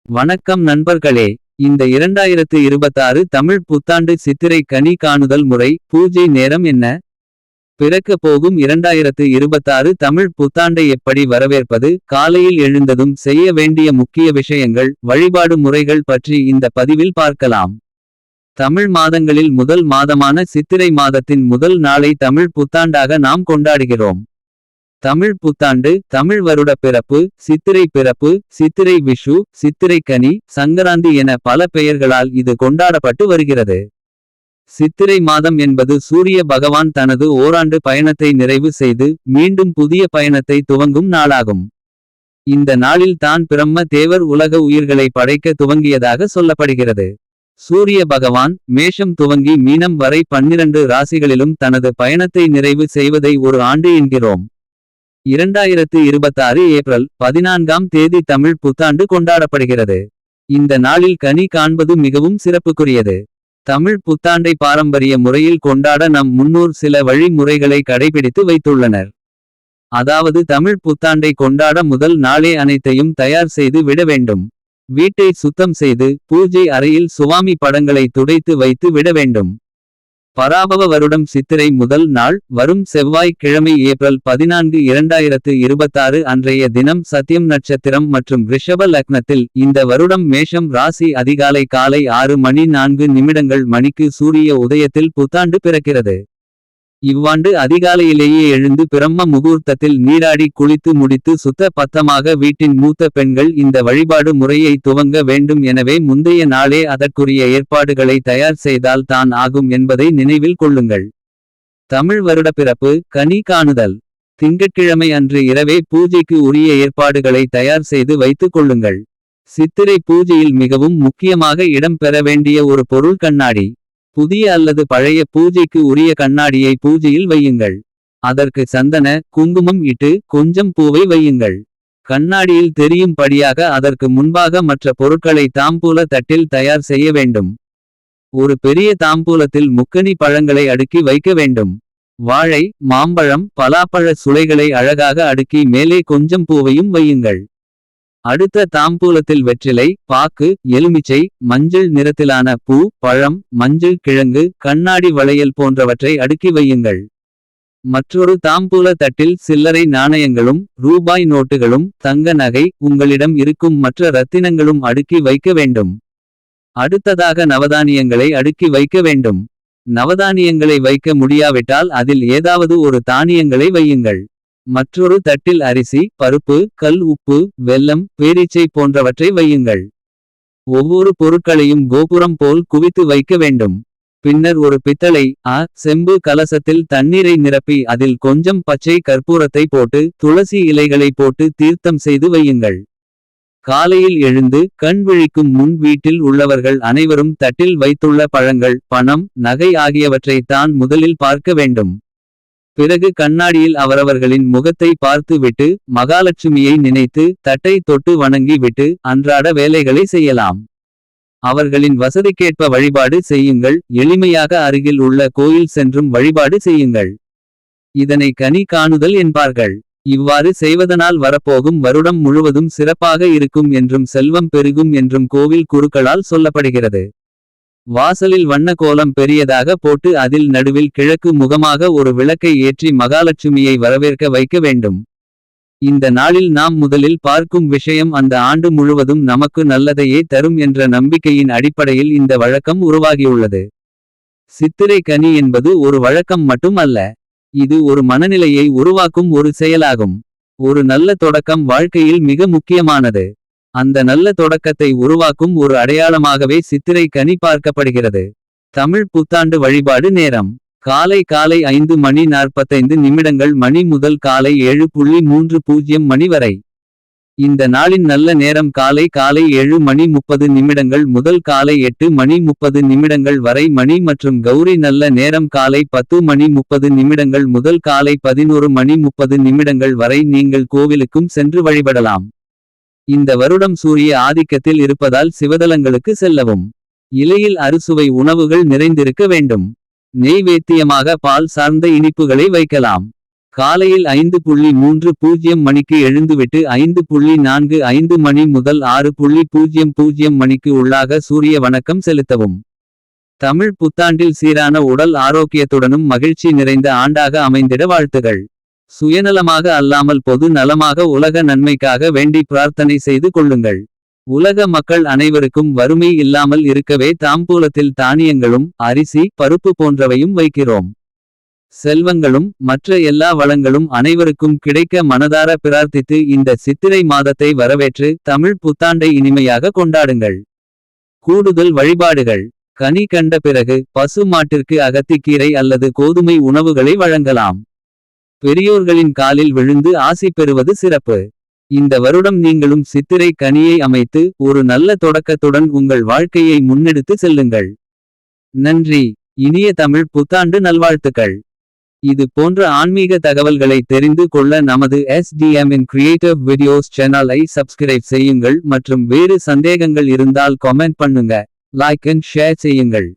வணக்கம் நண்பர்களே. இந்த 2026 தமிழ் புத்தாண்டு சித்திரை கனி காணுதல் முறை பூஜை நேரம் என்ன. பிறக்க போகும் 2026 தமிழ் புத்தாண்டை எப்படி வரவேற்பது. காலையில் எழுந்ததும் செய்ய வேண்டிய முக்கிய விஷயங்கள். வழிபாடு முறைகள் பற்றி இந்த பதிவில் பார்க்கலாம். தமிழ் மாதங்களில் முதல் மாதமான சித்திரை மாதத்தின் முதல் நாளை தமிழ் புத்தாண்டாக நாம் கொண்டாடுகிறோம். தமிழ் புத்தாண்டு தமிழ் வருட பிறப்பு, சித்திரை பிறப்பு, சித்திரை விஷு, சித்திரை கனி, சங்கராந்தி என பல பெயர்களால் இது கொண்டாடப்பட்டு வருகிறது. சித்திரை மாதம் என்பது சூரிய பகவான் தனது ஓராண்டு பயணத்தை நிறைவு செய்து மீண்டும் புதிய பயணத்தை துவங்கும் நாளாகும். இந்த நாளில் தான் பிரம்ம தேவர் உலக உயிர்களை படைக்க துவங்கியதாக சொல்லப்படுகிறது. சூரிய பகவான் மேஷம் துவங்கி மீனம் வரை 12 ராசிகளிலும் தனது பயணத்தை நிறைவு செய்வதை ஒரு ஆண்டு என்கிறோம். 2026 ஏப்ரல் 14ஆம் தேதி தமிழ் புத்தாண்டு கொண்டாடப்படுகிறது. இந்த நாளில் கனி காண்பது மிகவும் சிறப்புக்குரியது. தமிழ் புத்தாண்டை பாரம்பரிய முறையில் கொண்டாட நம் முன்னோர் சில வழிமுறைகளை கடைபிடித்து வைத்துள்ளனர். அதாவது தமிழ் புத்தாண்டை கொண்டாட முதல் நாளே அனைத்தையும் தயார் செய்து விட வேண்டும். வீட்டை சுத்தம் செய்து பூஜை அறையில் சுவாமி படங்களை துடைத்து வைத்து விட வேண்டும். பராபவ வருடம் சித்திரை முதல் நாள் வரும் செவ்வாய் கிழமை ஏப்ரல் 14 2026 அன்றைய தினம் சத்யம் நட்சத்திரம் மற்றும் ரிஷப லக்னத்தில். இந்த வருடம் மேஷம் ராசி அதிகாலை காலை 6:04 மணிக்கு சூரிய உதயத்தில் புத்தாண்டு பிறக்கிறது. இவ்வாண்டு அதிகாலையிலேயே எழுந்து பிரம்ம முகூர்த்தத்தில் நீராடி குளித்து முடித்து சுத்த பத்தமாக வீட்டின் மூத்த பெண்கள் இந்த வழிபாடு முறையை துவங்க வேண்டும். எனவே முந்தைய நாளே அதற்குரிய ஏற்பாடுகளை தயார் செய்தால் தான் ஆகும் என்பதை நினைவில் கொள்ளுங்கள். தமிழ் வருடப்பிறப்பு கனி காணுதல். திங்கட்கிழமை அன்று இரவே பூஜைக்கு உரிய ஏற்பாடுகளை தயார் செய்து வைத்துக் கொள்ளுங்கள். சித்திரை பூஜையில் மிகவும் முக்கியமாக இடம் பெற வேண்டிய ஒரு பொருள் கண்ணாடி. புதிய அல்லது பழைய பூஜைக்கு உரிய கண்ணாடியை பூஜையில் வையுங்கள். அதற்கு சந்தன குங்குமம் இட்டு கொஞ்சம் பூவை வையுங்கள். கண்ணாடியில் தெரியும் படியாக அதற்கு முன்பாக மற்ற பொருட்களை தாம்பூல தட்டில் தயார் செய்ய வேண்டும். ஒரு பெரிய தாம்பூலத்தில் முக்கனி பழங்களை அடுக்கி வைக்க வேண்டும். வாழை மாம்பழம் பலாப்பழ சுளைகளை அழகாக அடுக்கி மேலே கொஞ்சம் பூவையும் வையுங்கள். அடுத்த தாம்பூலத்தில் வெற்றிலை பாக்கு எலுமிச்சை மஞ்சள் நிறத்திலான பூ பழம் மஞ்சள் கிழங்கு கண்ணாடி வளையல் போன்றவற்றை அடுக்கி வையுங்கள். மற்றொரு தாம்பூல தட்டில் சில்லறை நாணயங்களும் ரூபாய் நோட்டுகளும் தங்க நகை உங்களிடம் இருக்கும் மற்ற ரத்தினங்களும் அடுக்கி வைக்க வேண்டும். அடுத்ததாக நவதானியங்களை அடுக்கி வைக்க வேண்டும். நவதானியங்களை வைக்க முடியாவிட்டால் அதில் ஏதாவது ஒரு தானியங்களை வையுங்கள். மற்றொரு தட்டில் அரிசி பருப்பு கல் உப்பு வெல்லம் பேரீச்சை போன்றவற்றை வையுங்கள். ஒவ்வொரு பொருட்களையும் கோபுரம் போல் குவித்து வைக்க வேண்டும். பின்னர் ஒரு பித்தளை செம்பு கலசத்தில் தண்ணீரை நிரப்பி அதில் கொஞ்சம் பச்சை கற்பூரத்தை போட்டு துளசி இலைகளை போட்டு தீர்த்தம் செய்து வையுங்கள். காலையில் எழுந்து கண் விழிக்கும் முன் வீட்டில் உள்ளவர்கள் அனைவரும் தட்டில் வைத்துள்ள பழங்கள் பணம் நகை ஆகியவற்றை தான் முதலில் பார்க்க வேண்டும். பிறகு கண்ணாடியில் அவரவர்களின் முகத்தை பார்த்து விட்டு மகாலட்சுமியை நினைத்து தட்டை தொட்டு வணங்கி விட்டு அன்றாட வேலைகளை செய்யலாம். அவர்களின் வசதிக்கேற்ப வழிபாடு செய்யுங்கள். எளிமையாக அருகில் உள்ள கோயில் சென்றும் வழிபாடு செய்யுங்கள். இதனை கனி காணுதல் என்பார்கள். இவ்வாறு செய்வதனால் வரப்போகும் வருடம் முழுவதும் சிறப்பாக இருக்கும் என்றும் செல்வம் பெருகும் என்றும் கோவில் குருக்களால் சொல்லப்படுகிறது. வாசலில் வண்ண கோலம் பெரியதாக போட்டு அதில் நடுவில் கிழக்கு முகமாக ஒரு விளக்கை ஏற்றி மகாலட்சுமியை வரவேற்க வைக்க வேண்டும். இந்த நாளில் நாம் முதலில் பார்க்கும் விஷயம் அந்த ஆண்டு முழுவதும் நமக்கு நல்லதையே தரும் என்ற நம்பிக்கையின் அடிப்படையில் இந்த வழக்கம் உருவாகியுள்ளது. சித்திரை கனி என்பது ஒரு வழக்கம் மட்டும் அல்ல. இது ஒரு மனநிலையை உருவாக்கும் ஒரு செயலாகும். ஒரு நல்ல தொடக்கம் வாழ்க்கையில் மிக முக்கியமானது. அந்த நல்ல தொடக்கத்தை உருவாக்கும் ஒரு அடையாளமாகவே சித்திரை கனி பார்க்கப்படுகிறது. தமிழ் புத்தாண்டு வழிபாடு நேரம் காலை 5:45 மணி முதல் காலை 7:30 வரை. இந்த நாளின் நல்ல நேரம் காலை 7:30 முதல் காலை 8:30 வரை மணி மற்றும் கௌரி நல்ல நேரம் காலை 10:30 முதல் காலை 11:30 வரை. நீங்கள் கோவிலுக்கும் சென்று வழிபடலாம். இந்த வருடம் சூரிய ஆதிக்கத்தில் இருப்பதால் சிவதலங்களுக்கு செல்லவும். இலையில் அறுசுவை உணவுகள் நிறைந்திருக்க வேண்டும். நெய்வேத்தியமாக பால் சார்ந்த இனிப்புகளை வைக்கலாம். காலையில் 5:30 மணிக்கு எழுந்துவிட்டு 5:45 மணி முதல் 6:00 மணிக்கு உள்ளாக சூரிய வணக்கம் செலுத்தவும். தமிழ் புத்தாண்டில் சீரான உடல் ஆரோக்கியத்துடனும் மகிழ்ச்சி நிறைந்த ஆண்டாக அமைந்திட வாழ்த்துகள். சுயநலமாக அல்லாமல் பொது நலமாக உலக நன்மைக்காக வேண்டி பிரார்த்தனை செய்து கொள்ளுங்கள். உலக மக்கள் அனைவருக்கும் வறுமை இல்லாமல் இருக்கவே தாம்பூலத்தில் தானியங்களும் அரிசி பருப்பு போன்றவையும் வைக்கிறோம். செல்வங்களும் மற்ற எல்லா வளங்களும் அனைவருக்கும் கிடைக்க மனதார பிரார்த்தித்து இந்த சித்திரை மாதத்தை வரவேற்று தமிழ் புத்தாண்டை இனிமையாக கொண்டாடுங்கள். கூடுதல் வழிபாடுகள். கனி கண்ட பிறகு பசு மாட்டிற்கு அகத்திக்கீரை அல்லது கோதுமை உணவுகளை வழங்கலாம். பெரியோர்களின் காலில் விழுந்து ஆசி பெறுவது சிறப்பு. இந்த வருடம் நீங்களும் சித்திரை கனியை அமைத்து ஒரு நல்ல தொடக்கத்துடன் உங்கள் வாழ்க்கையை முன்னெடுத்து செல்லுங்கள். நன்றி. இனிய தமிழ் புத்தாண்டு நல்வாழ்த்துக்கள். இது போன்ற ஆன்மீக தகவல்களை தெரிந்து கொள்ள நமது SDM இன் கிரியேட்டிவ் வீடியோஸ் சேனலை சப்ஸ்கிரைப் செய்யுங்கள் மற்றும் வேறு சந்தேகங்கள் இருந்தால் கமெண்ட் பண்ணுங்க. லைக் அண்ட் ஷேர் செய்யுங்கள்.